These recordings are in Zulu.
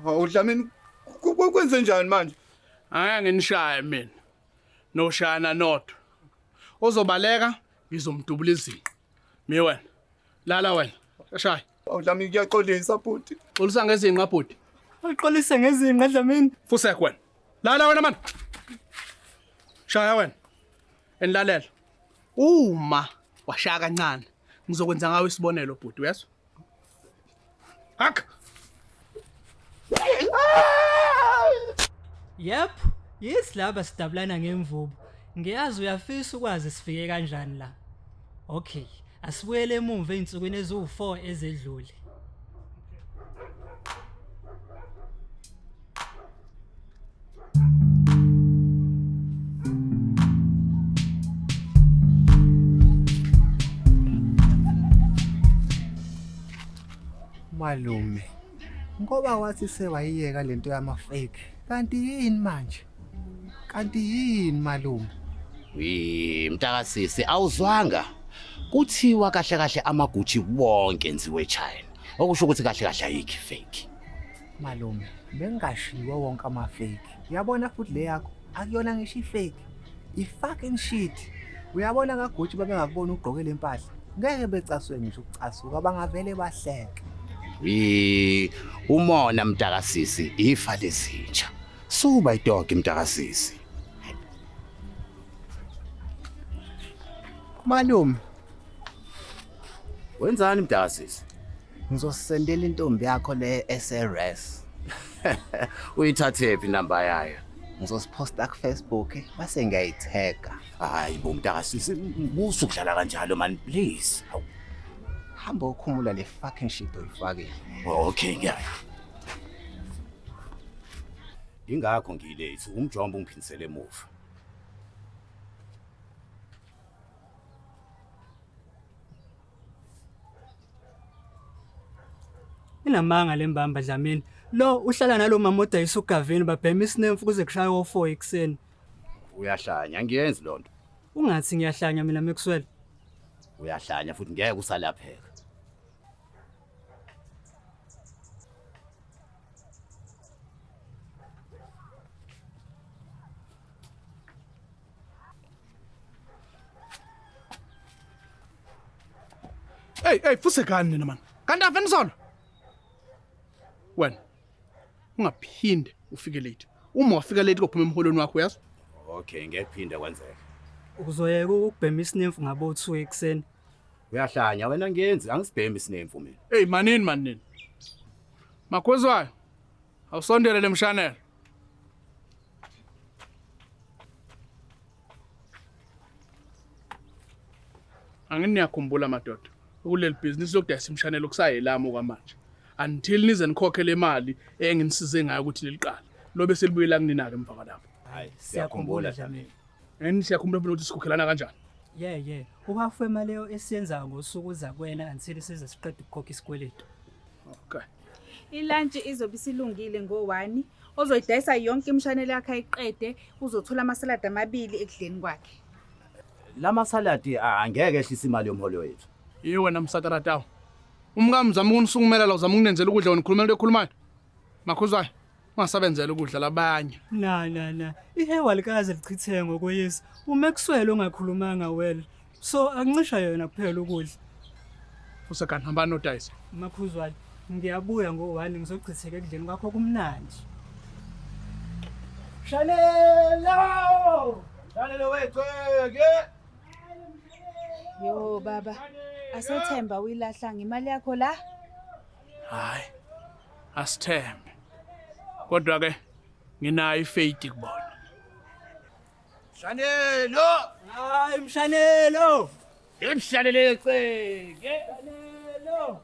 Hawu Dlamini kwenze njani manje? Angeke nginishaye mina. Noshana nodwa. Ozobaleka ngizomdubula izinqa. Mi wena. Lala wena. Shaya. Hawu Dlamini kuyaxolisa bhuti. Xolisa ngezinqa bhuti. Uxolisa ngezinqa Dlamini. Fusek wena. Lala wena man. Shaya wena. Enilalela. Uma washaya kancane ngizokwenza ngawe isibonelo bhuti uyezwa? Hak. Yep, yisilaba sidabulana ngemvubu. Ngiyazi uyafisa ukwazi sifike kanjani la. Okay, asibuyele emuva einsukwini eziwu4 ezedlule. Malume, ngoba wathi sewayiyeka lento yama-fake, kanti yini manje? Kanti yini malume? Mntakasisi awuzwanga kuthiwa kahle kahle amaGucci wonke enziwe eChina. Okusho ukuthi kahle kahle ayikho fake. Malume, bengashiwo wonke ama-fake. Uyabona futhi le yakho akuyona ngisho i-fake. I-fucking shit. Uyabona kaGucci babengakubona ugqoke le mpahla. Ngeke becaswe ngisho ukucasuka bangavele bahleke. Umona mntakasisi ifa lezintsha. Suba idogi mntakasisi. Malume, Wenzani mntakasisi? ngizosendela intombi yakho le SRS. Uyithathephi inamba yayo? Ngizosiposta ku-Facebook base ngiyayithega. Hayi bo mntakasisi busukudlala kanjalo man please. Hamba ukhumula le fucking shit oyifakile. Okay ngiyaya. Ingakho ngiyilate umjombo ungiphindisele emuva. Inamanga lembamba Dlamini. Lo uhlala nalo mama odayisa ugavini babhema isinemfu kuze kushaye o4 ekseni. Uyahlanya ngiyenzi lonto. Ungathi ngiyahlanya mina Maxwell. Uyahlanya futhi ngeke usalapheka. Hey Fusekani nina man. Kanti aveni sona. Wena. Ungaphinde ufike late. Uma wafika late kophuma emholweni wakho uyazwa? Okay ngeke phinde kwenzeke. Uzoyeka ukubhema isinemfu ngabo 2 ekseni. Uyahlanya wena ngiyenzi angisibhemi isinemfu mina. Hey manini. Makhozwayo. Awusondele lemshanelo. Anginiyakhumbula madoda. Kuleli business lokudayisa imshanelo kusayelami okwamanje. Until nize nikhokhe le mali enginisize ngayo ukuthi leliqala. Lobe selibuyela kunina ke emva kwalapho. Hayi siyakhumbula Dlamini. Siyakhumbula phela ukuthi sikhokhelana kanjani. Yeah. Uhafu imali leyo esiyenza ngosuku za kwena until size siqede ukukhokha isikweletu. Okay. Ilunch izobe isilungile ngo1 ozoyidayisa yonke imshanelo yakhe ayiqede uzothola amasalad amabili ekudleni kwakhe. Lama salad angeke ehlisa imali yomholo wethu. Wena msataratawo. Umkami uzama ukunisukumela la uzama ukunenzela ukudla wena ukhuluma into ekhulumayo. Makhuzwayo. Ungasebenzela ukudla labanye. Na. Ihewa likaze lichitheke ngokweyisi. uMaxwell ongakhulumanga well. So angicisha yona kuphela ukudla. Usekani hamba nodayisa. Makhuzwayo. Ngiyabuya ngo1 ngizochitheka ekudleni kwakho kumnandi. Shanelo wethu ke. Yo baba, asethemba uyilahla ngemali yakho la? Hayi. Asithembe. Kodwa ke nginayo ifaith kubona. Shanelo! Hayi mshanelo. Imshanelo eceke. Shanelo.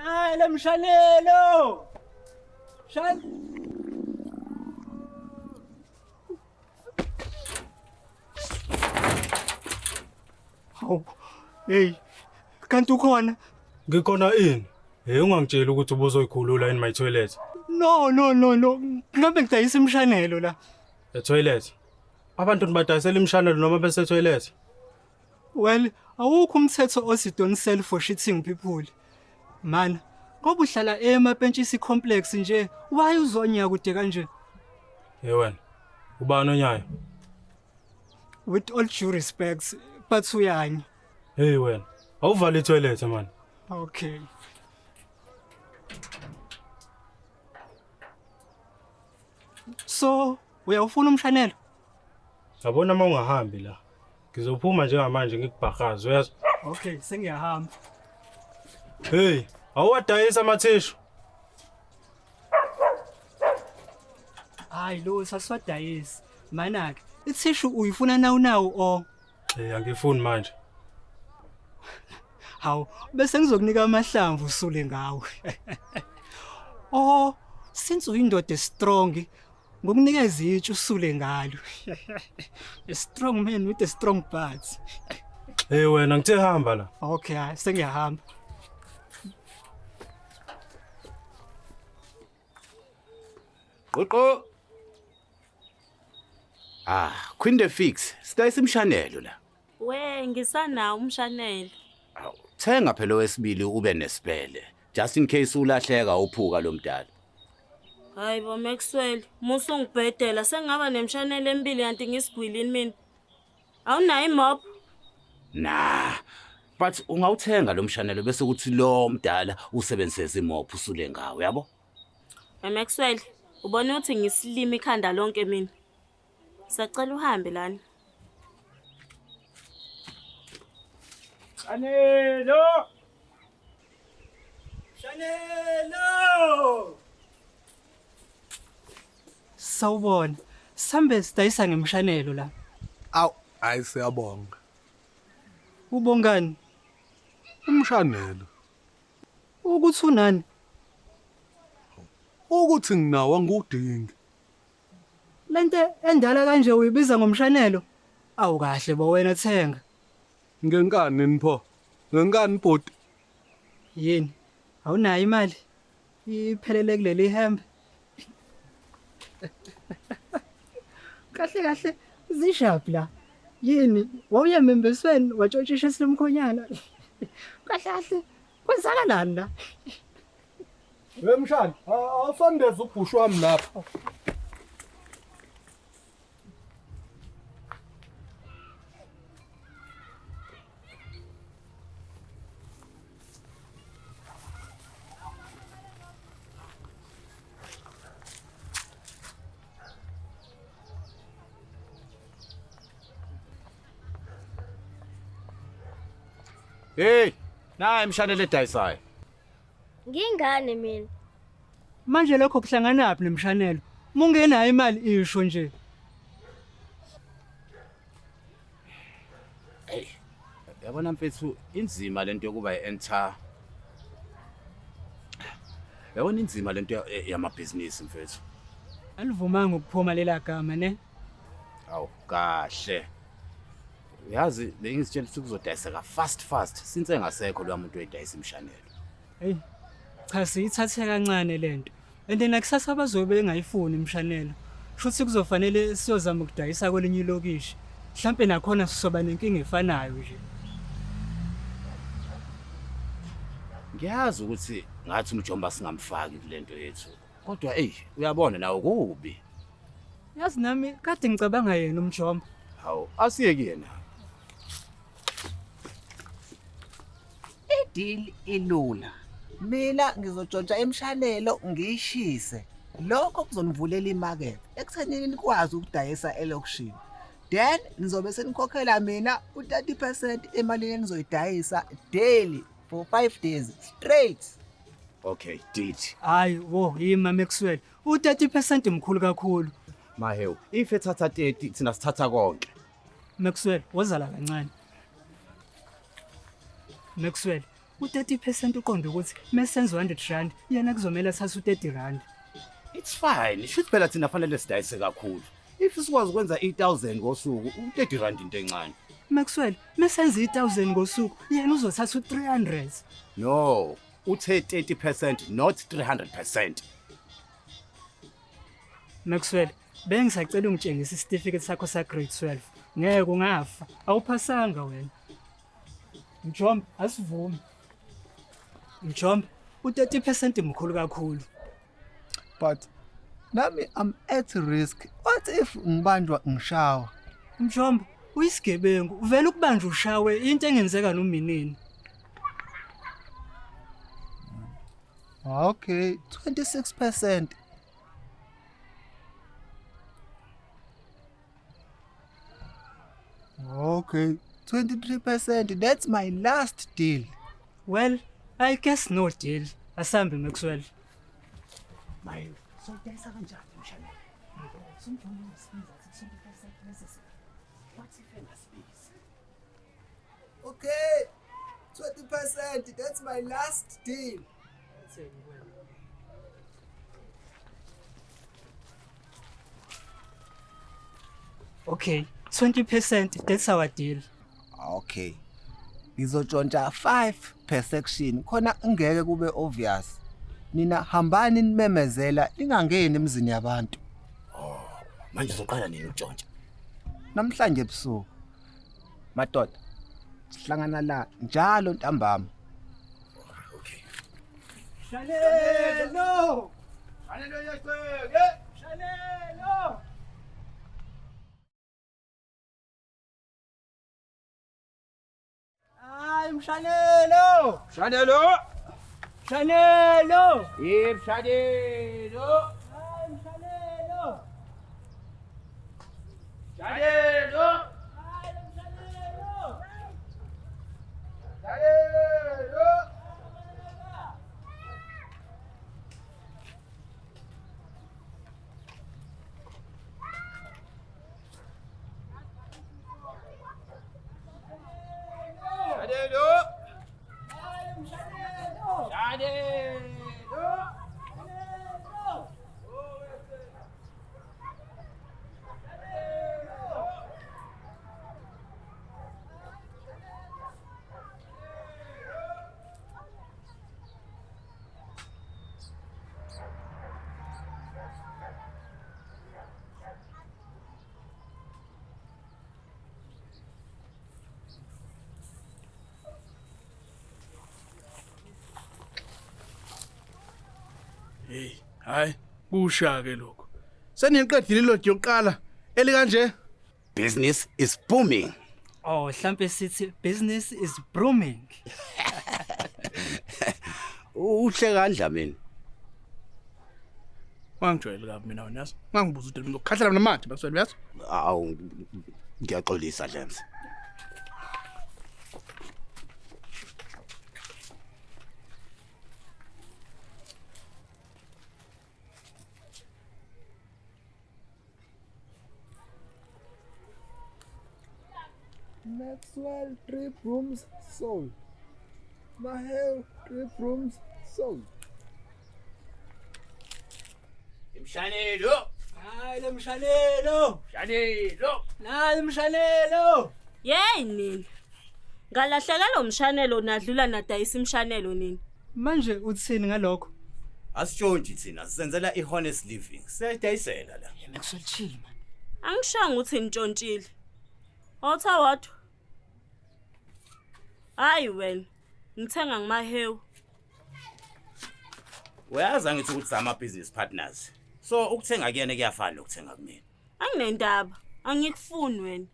Hayi mshanelo. Hawu. Hey. Kanti ukhona? Ngikhona ini? Ungangitshela ukuthi ubuzoyikhulula in my toilet. No. Ngabe ngidayisa imshanelo la. E toilet. Abantu nibadayisela imshanelo noma bese toilet. Well, awukho umthetho osidonisela for shitting people. Man, ngoba uhlala emapentshisi complex nje, why uzonya kude kanje? Hey wena. Ubani onyayo? With all due respects, but uyanya. Hey wena. Awuvala itoilet man. Okay. So, uyawufuna umshanelo? Yabona uma ungahambi la. Ngizophuma njengamanje ngikubhakaza uyazi. Okay, sengiyahamba. Hey, awadayisa amathishu. Hayi lo saswadayisi. Manake, ithishu uyifuna nawu o. Hey, angifuni manje. Hawu, bese ngizokunika amahlamvu usule ngawe. Oh, since uyindoda strong, ngokunikeza itshe usule ngalo. A strong man with a strong butt. Hey wena ngithe hamba la. Okay, hayi sengiyahamba. Qoqo. Queen the fix. Sidayisa imshanelo la. We ngisanawo umshanelo. Awu, thenga phela wesibili ube nesipele. Just in case ulahleka uphuka lo mdala. Hayibo Maxwell, musu ngibhedela sengaba nemshanelo emibili kanti ngisigwilini mina. Awunayo imop? Nah. But ungawuthenga lo mshanelo bese kuthi lo mdala usebenzise imophu usule ngawo, yabo? Maxwell, ubone uthi ngisilima ikhanda lonke mina. Sacela uhambe lana. Shanelo! Sawubona. Sambe sidayisa ngemshanelo la. Aw, hayi siyabonga. Ubongani? Umshanelo. Ukuthi unani? Ukuthi nginawo angudingi. Lento endala kanje uyibiza ngomshanelo? Awu kahle bo wena thenga. Ngenkani nipho? Ngenkani bhoti? Yini? Awunayo imali? Iphelele kuleli hembe. Kahle zishaphi la. Yini? Wawuyemembesweni watshontshisha silomkhonyana. Kahle kwenzakalani la? Wemshana, awufandeze ubhushu wami lapha. Hey, nayi imshanelo edayisayo. Ngingane mina. Manje lokho kuhlangana naphi nemshanelo? Mungenayo imali isho nje. Hey. Yabona mfethu inzima lento yokuba enter. Yabona inzima lento yamabhizinisi mfethu. Alivumanga ukuphuma lela gama ne. Awu kahle. Yazi bengizitshela ukuthi kuzodayiseka fast since engasekho lo muntu oyidayisa imshanelo. Hey. Cha siyithathe kancane lento. Ende nakusasa abazobe bengayifuni imshanelo. Futhi kuzofanele siyozama ukudayisa kwelinye ilokishi. Mhlambe nakhona sisoba nenkinga efanayo nje. Ngiyazi ukuthi ngathi umjomba singamfaki kulento yethu. Kodwa uyabona nawo kubi. Yazi nami kade ngicabanga yena umjomba. Hawu, asiyeke yena. Deal ilula. Mina ngizotshontsha emshanelo ngiyishise. Lokho kuzonivulela imarket ekuthenini nikwazi ukudayisa elokishini. Then nizobe senikhokhela mina u30% emalini enizoyidayisa daily for 5 days straight. Okay, did. Hayi wo yima Maxwell. U30% mkhulu kakhulu. Mahewu, if ethatha 30 thina sithatha konke. Maxwell wozala kancane. Maxwell u30% uqonda ukuthi mesenze 100 rand yena kuzomela thatha u30 rand. It's fine. Should phela thina fanele sidayise kakhulu. If sikwazi ukwenza 8000 ngosuku, u30 rand into encane. Maxwell mesenze 1000 ngosuku yena uzothatha u300. No, uthe 30% not 300%. Maxwell bengisacela ungitshengise certificate sakho sa grade 12. Ngeke ungafa. Awuphasanga wena. Mjomba, asivumi. Mjomba, u-30% mkhulu kakhulu. But nami I'm at risk. What if ngibanjwa ngishawa? Mjomba, uyisigebengu, uvela ukubanja ushawe into engenzeka nominini. Okay, 26%. Okay, 23%. That's my last deal. Well, I guess no deal. Asambe Maxwell. Okay, 20%. That's my last deal. Okay, 20%, that's our deal. Okay. Ngizotshontsha 5 per section khona ngeke kube obvious. Nina hambani nimemezela ingangeni emzini yabantu. Manje uzoqala nini ukutshontsha? Namhlanje ebusuku. Madoda. Sihlangana la njalo ntambama. Okay. Shalelo! Shalelo yexeke. Shalelo! Ay, mshalelo! Shalelo. Shalelo! Shalelo. Ay, mshalelo! Shalelo. Ay, mshalelo! Shalelo. Hey, hayi, kusha ke lokho. Seniqedile ilodi yokuqala elikanje. Business is booming. Oh, hlampe sithi business is booming. Uhle kandla mina. Wangijwayele kabi mina wena yazi. Ngangibuza ukuthi ngizokukhathela mina manje Maxwell yazi. Awu ngiyaxolisa James. Maxwell 3 rooms sold. Mahel 3 rooms sold. Imshanelo. Hayi mshalelo! Shanelo. Hayi mshalelo! Yey nini. Ngalahlekela umshanelo nadlula nadayisa imshanelo nini. Manje uthini ngalokho? Asitshontshe thina sisenzela i-honest living. Siyadayisela la. Maxwell chill man. Angishanga ukuthi ntshontshile. Otha what? Hayi wena. Ngithenga ngimahewu. Uyazi angithi ukuthi sama business partners. So ukuthenga kuyena kuyafana nokuthenga kumina. Anginendaba. Angikufuni wena.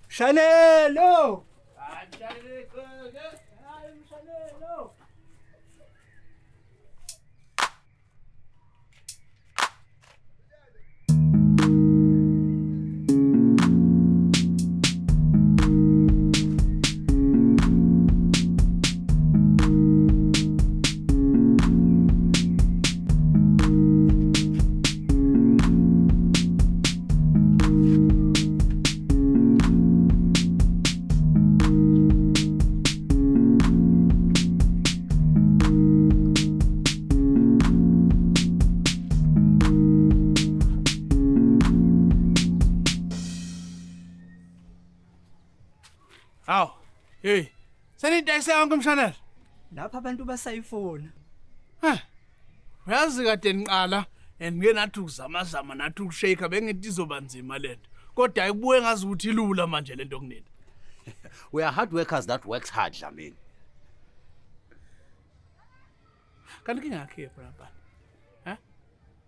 Shalelo! Hayi mshalelo! Hawu, hey. Senidayise yonke umshanelo. Lapha abantu basayifona. Uyazi kade niqala ngeke nathi ukuzamazama nathi ukushake bengithi izoba nzima lento. Kodwa ayikubuye ngazi ukuthi ilula manje lento kunini. We are hard workers that works hard, Dlamini. Kanti kingakho yepho lapha. Ha?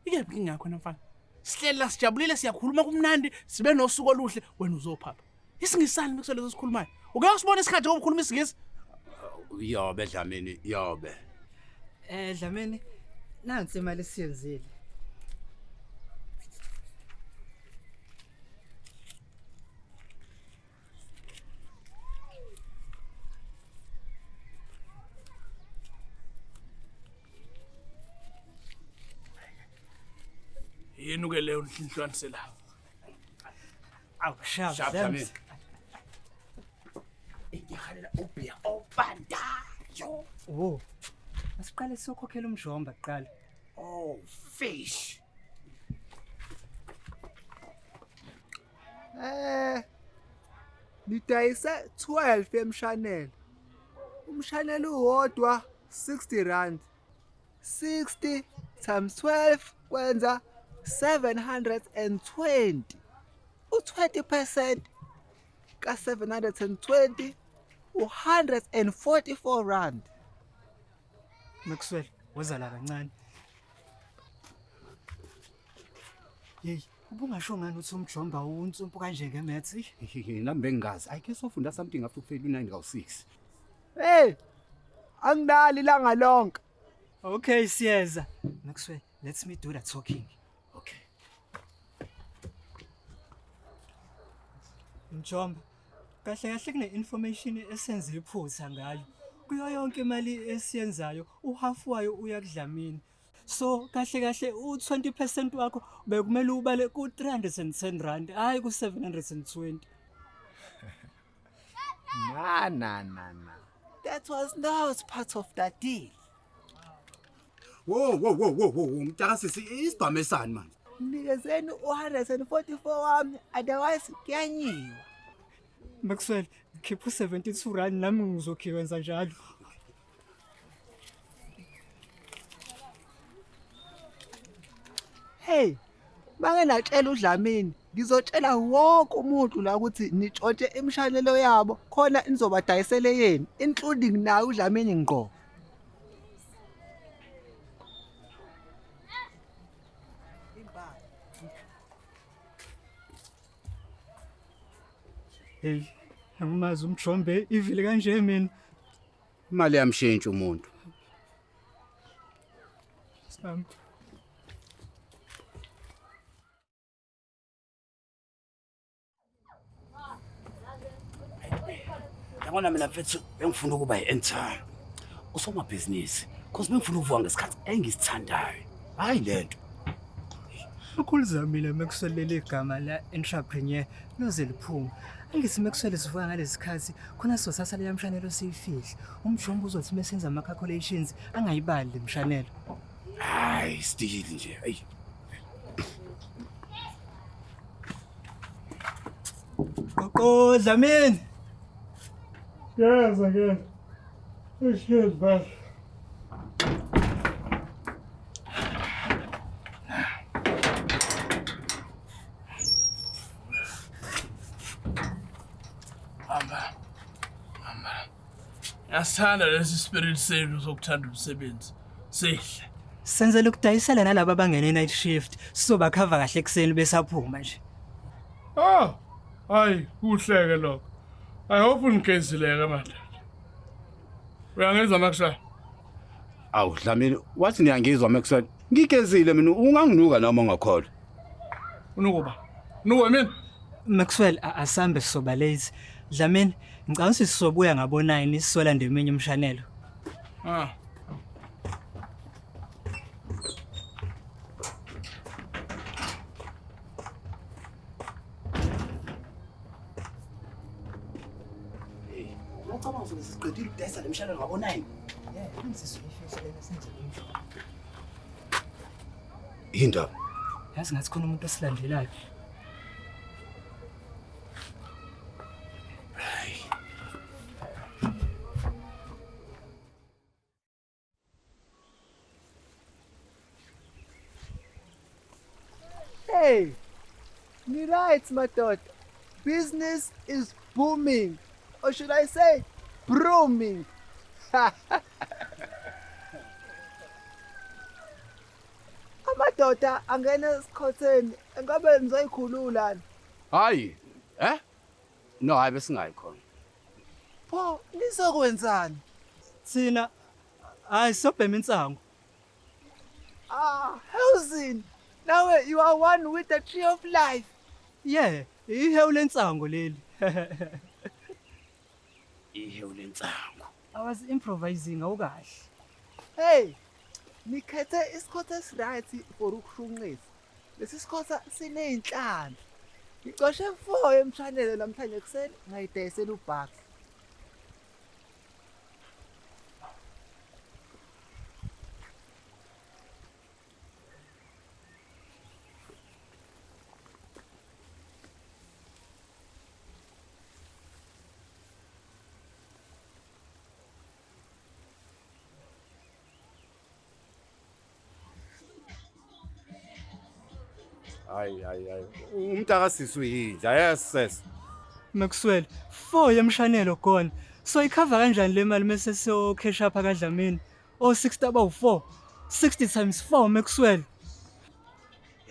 Ikephi kingakho mfana? Sihlela sijabulile siyakhuluma kumnandi sibe nosuku oluhle wena uzophapha. Isingisani Maxwell esikhulumayo? Uke usibone isikhathi ngokukhuluma isingisi? Yobe Dlamini, yobe. Dlamini, nansi imali esiyenzile. Yini ke leyo nhlanhlanise Awushaba Sharp, Dlamini. Dlamini. Ngihalela ubhiya obandayo. Oh. Asiqale siyokhokhela umjomba kuqala. Oh, fish. Nidayisa 12 emshanelo. Umshanelo uwodwa 60 rand. 60 times 12 kwenza 720. U20% ka 720 144 rand. Maxwell, wozala kancane. Hey, ubungasho ngani uthi umjomba unsumpu kanje ngemaths? Nami bengazi. I guess wafunda something after kuphela u9 ka6. Hey! Angidali langa lonke. Okay, siyeza. Maxwell, let me do the talking. Okay. Mjomba, kahle kahle kune information esenze iphutha ngayo. Kuyo yonke imali esiyenzayo, uhalf wayo uya kuDlamini. So kahle kahle u20% wakho bekumele ubale ku 310 rand, hayi ku 720. Nah. That was not part of that deal. Whoa, mntakasisi isibhame sani manje? Nikezeni 144 wami, otherwise kuyanyiwa. Maxwell, khipha 72 rand nami ngizokhiwenza njalo. Hey, bangenatshela uDlamini, ngizotshela wonke umuntu la ukuthi nitshontshe imshanelo yabo khona nizobadayisele yeni, including naye uDlamini ngqo. Hey, angimazi umjombe ivile kanje mina. Imali yamshintsha umuntu. Sam. Yabona mina mfethu bengifuna ukuba yi-enter. Usomabhizinisi. Because bengifuna ukuvuka ngesikhathi engisithandayo. Hayi lento. Ukhuluzamile Maxwell leli igama la entrepreneur loze liphuma. Angithi Maxwell sivuka ngalesikhathi khona sizothatha le yamshanelo siyifihle. Umjomba uzothi mesenza ama calculations angayibali le mshanelo. Hayi still nje. Hey. Gogo Dlamini. Yes, again. Excuse me. Yasithanda lesi spirit senu sokuthanda umsebenzi. Sihle. Senzele ukudayisela nalabo abangene night shift sizoba cover kahle ekseni besaphuma nje. Oh, hayi kuhleke lokho. I hope ungigezileke manje. Uyangenza Maxwell. Awu Dlamini, wathi niyangizwa Maxwell. Ngigezile mina unganginuka noma ungakholwa. Unukuba. Nuwe mina. Maxwell asambe sizoba late. Dlamini, ngicabanga ukuthi sizobuya ngabo 9 sisolanda eminye umshanelo. Ah. Ngicabanga ukuthi siqedile ukudayisa le mshanelo ngabo 9. Indaba. Yazi ngathi khona umuntu osilandelayo. Hey, ni right madoda. Business is booming. or should I say brooming. Amadoda angena esikhotheni engabe nizoyikhulula ni. Hayi, No, hayi besingayikhona. Pho nizokwenzani? Thina hayi sobhema insango. Howzin? Nawe you are one with the tree of life. Yeah, ihewu lensango leli. Ihewu lensango. I was improvising awukahle. Hey, nikhethe isikhothi esiright for ukushunqisa. Lesi sikhotha sineyinhlanhla. Ngicoshe 4 emshanelo namhlanje ekseni ngayidayisela uBucks. Hayi. Umntakasisi uyinja ayasesa. Maxwell, 4 yemshanelo gone. So ikhava kanjani le mali mase siyo cash up kaDlamini? Oh 60 4. 60 times 4 Maxwell.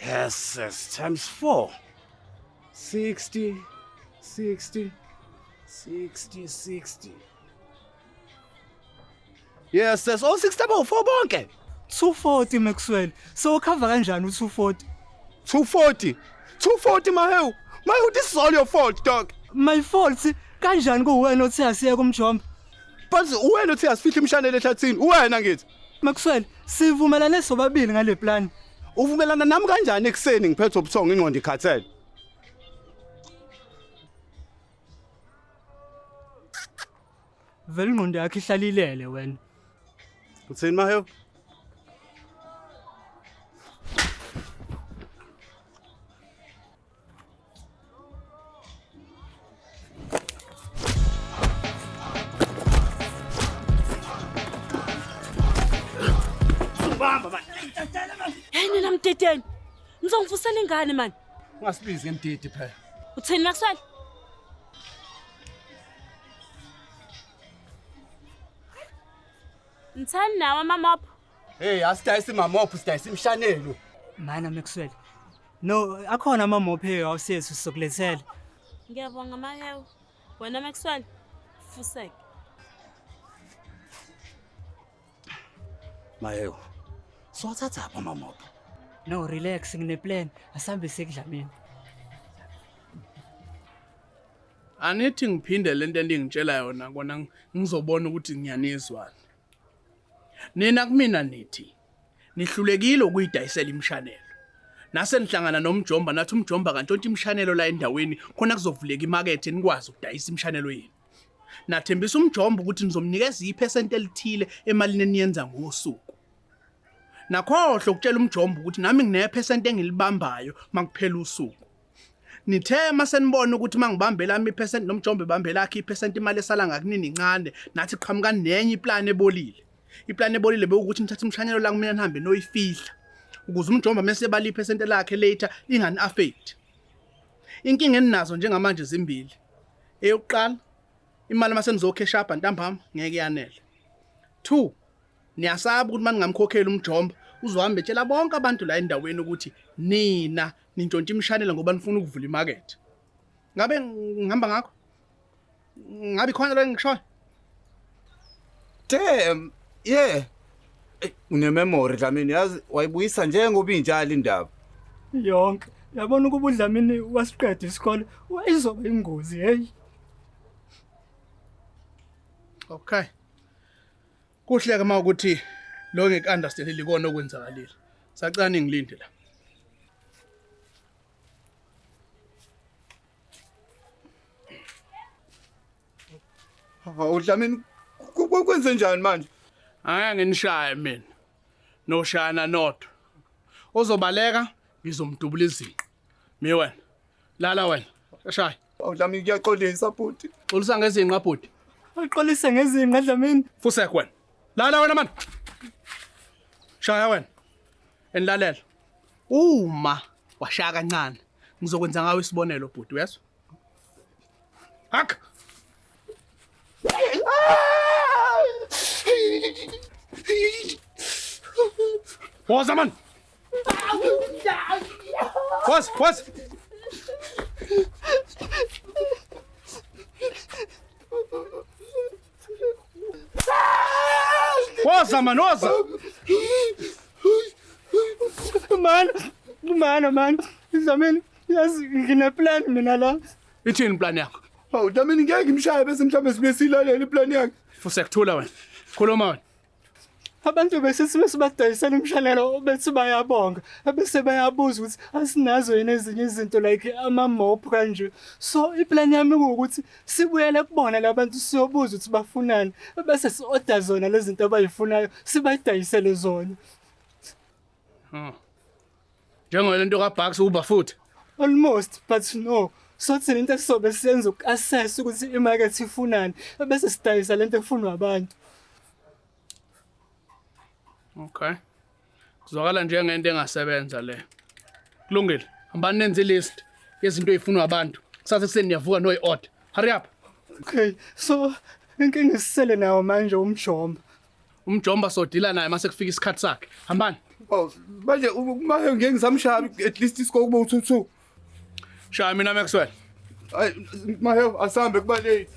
Yes, times 4. 60. Yes, all 60 4 bonke. 240 Maxwell. So cover kanjani u240? 240 Mahewu. Mahewu, this is all your fault, dog. My fault. Kanjani kuwena othi asiye kumjomba? But wena uthi asifihla imshanelo ehlathini, wena ngithi. Maxwell, sivumelane sobabili ngale plan. Uvumelana nami kanjani ekseni ngiphethe ubuthongo ingqondo ikhathele? Vele ingqondo yakhe ihlalilele wena. Uthini Mahewu? Hey nina mdedeni. Nizongivusela ingane man. Ungasibizi ngemdidi phela. Uthini Maxwell? Nthani nawe mamapho? Hey, asidayisa imamopho, sidayisa imshanelo. Mana Maxwell. No, akhona amamophe awusethu sokulethela. Ngiyabonga Mahewu. Wena Maxwell, fuseke. Mahewu. Sowathatha apha amamopho. No, relax ngine plan. Asambe sekudlamini. Anithi ngiphinde lento endingitshela yona kona ngizobona ukuthi ngiyanizwa. Nina kumina nithi nihlulekile ukuyidayisela imshanelo. Nase nihlangana nomjomba nathi umjomba kantshontsha imshanelo la endaweni khona kuzovuleka imarket enikwazi ukudayisa imshanelo yenu. Nathembisa umjomba ukuthi nizomnikeza iphesenti elithile emalini eniyenza ngosuku. Nakhohle ukutshela umjomba ukuthi nami nginephesenti engilibambayo makuphela usuku. Nithe masenibona ukuthi mangibambela ami iphesenti nomjomba ebambela akhe iphesenti imali esala ngakunini incane nathi qhamuka nenye iplan ebolile. Iplan ebolile bekuthi nithatha imshanelo la kumina nihambe noyifihla ukuze umjomba mase bali iphesenti lakhe later ingani affect. Inkinga eninazo njengamanje zimbili. Eyokuqala imali mase nizokhesha apha ntambama ngeke yanele. 2 niyasaba ukuthi maningamkhokhela umjomba uzohamba etshela bonke abantu la endaweni ukuthi nina nintshontsha imshanelo ngoba nifuna ukuvula imarket. Ngabe ngihamba ngakho? Ngabe khona la ngisho? Damn, yeah. Unememory Dlamini, yazi wayibuyisa njengoba injalo indaba. Yonke. Yabona ukuba uDlamini wasiqeda isikole, wayizoba ingozi hey. Okay. Kuhle ke mawukuthi lo ngeke understand likona okwenzakalile. Sacane ngilinde la. Dlamini kwenze njani manje? Ake nginishaye mina. Noshana nodwa. Ozobaleka ngizomdubula izinqa. Mi wena. Lala wena. Shaya. Dlamini kuyaxolisa bhuti. Xolisa ngezinqa bhuti. Aqolise ngezinqa Dlamini. Fusek wena. Lala wena man. Shaya wena. Enilalela. Uma washaya kancane ngizokwenza ngawe isibonelo bhuti uyezwa? Hak. Woza man. Woza. Woza man, woza. Man. Dlamini, yazi ngine-plan mina la. Ithini plan yakho? Hawu, Dlamini ngeke ngimshaye bese mhlawumbe sibe silalela iplan yakhe. Fusekuthula wena. Khuluma wena. Abantu bese sibadayisela umshanelo bethi bayabonga. Bese bayabuza ukuthi asinazo yini ezinye izinto like ama-mop kanje. So iplan yami ukuthi sibuyele kubona labantu siyobuza ukuthi bafunani. Bese si-order zona lezi zinto abayifunayo sibayidayisele zona. Njengoyena into kaBucks uba futhi. Almost, but no. So thina into esizobe siyenza uku-assess ukuthi imarket ifunani. Bese sidayisa lento efunwa abantu. Okay. Kuzwakala njengento engasebenza le. Kulungile. Hambani nenze list yezinto ezifunwa abantu. Kusasa kuseni niyavuka noyi-order. Hurry up. Okay. So inkinga isisele nawo manje umjomba. Umjomba sodila naye mase kufika isikhathi sakhe. Hambani. Oh, manje uMaheo ngeke ngizamshaya at least isikole kube u2-2. Shaya mina Maxwell. Ay, Maheo asambe kuba late.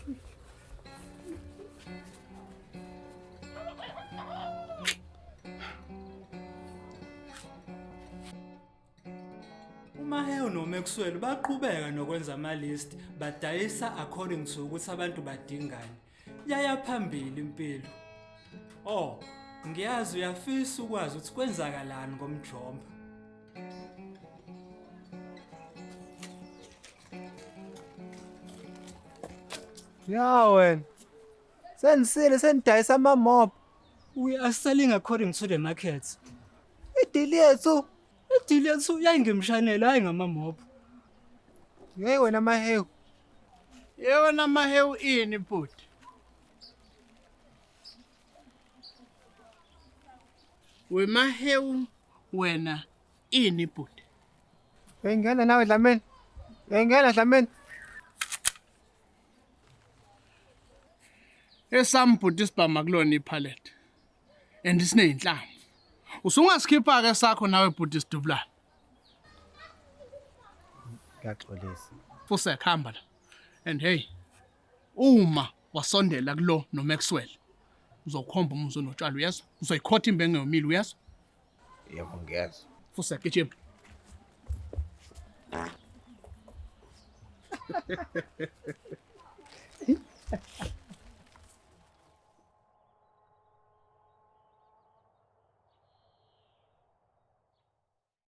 uMaheo noMaxwell baqhubeka nokwenza ama-list badayisa according to ukuthi abantu badingani. Yaya phambili impilo. Oh, ngiyazi uyafisa ukwazi ukuthi kwenzakalani ngomjomba. Ya wena. Senidayisa ama-mob. We are selling according to the market. Idili yethu. Idili yethu yayingimshanela hayi ngama-mob. Hey wena Maheo. Yewona Maheo ini bhuti? Maheo wena ini bhuti? Uyangena nawe Dlamini. Uyangena Dlamini. Esam bhuti sibhama kulona iphalet. And sineyinhlamvu. Usungasikhipha ke sakho nawe bhuti sidubulana. Ngiyaxolisa. Fusekhamba la. And hey, uma wasondela kulo noMaxwell, uzokhomba umuzo notshalo uyezwa? Uzoyikhotha imbenge yomili uyezwa? Yebo ngiyezwa. Fusekijima.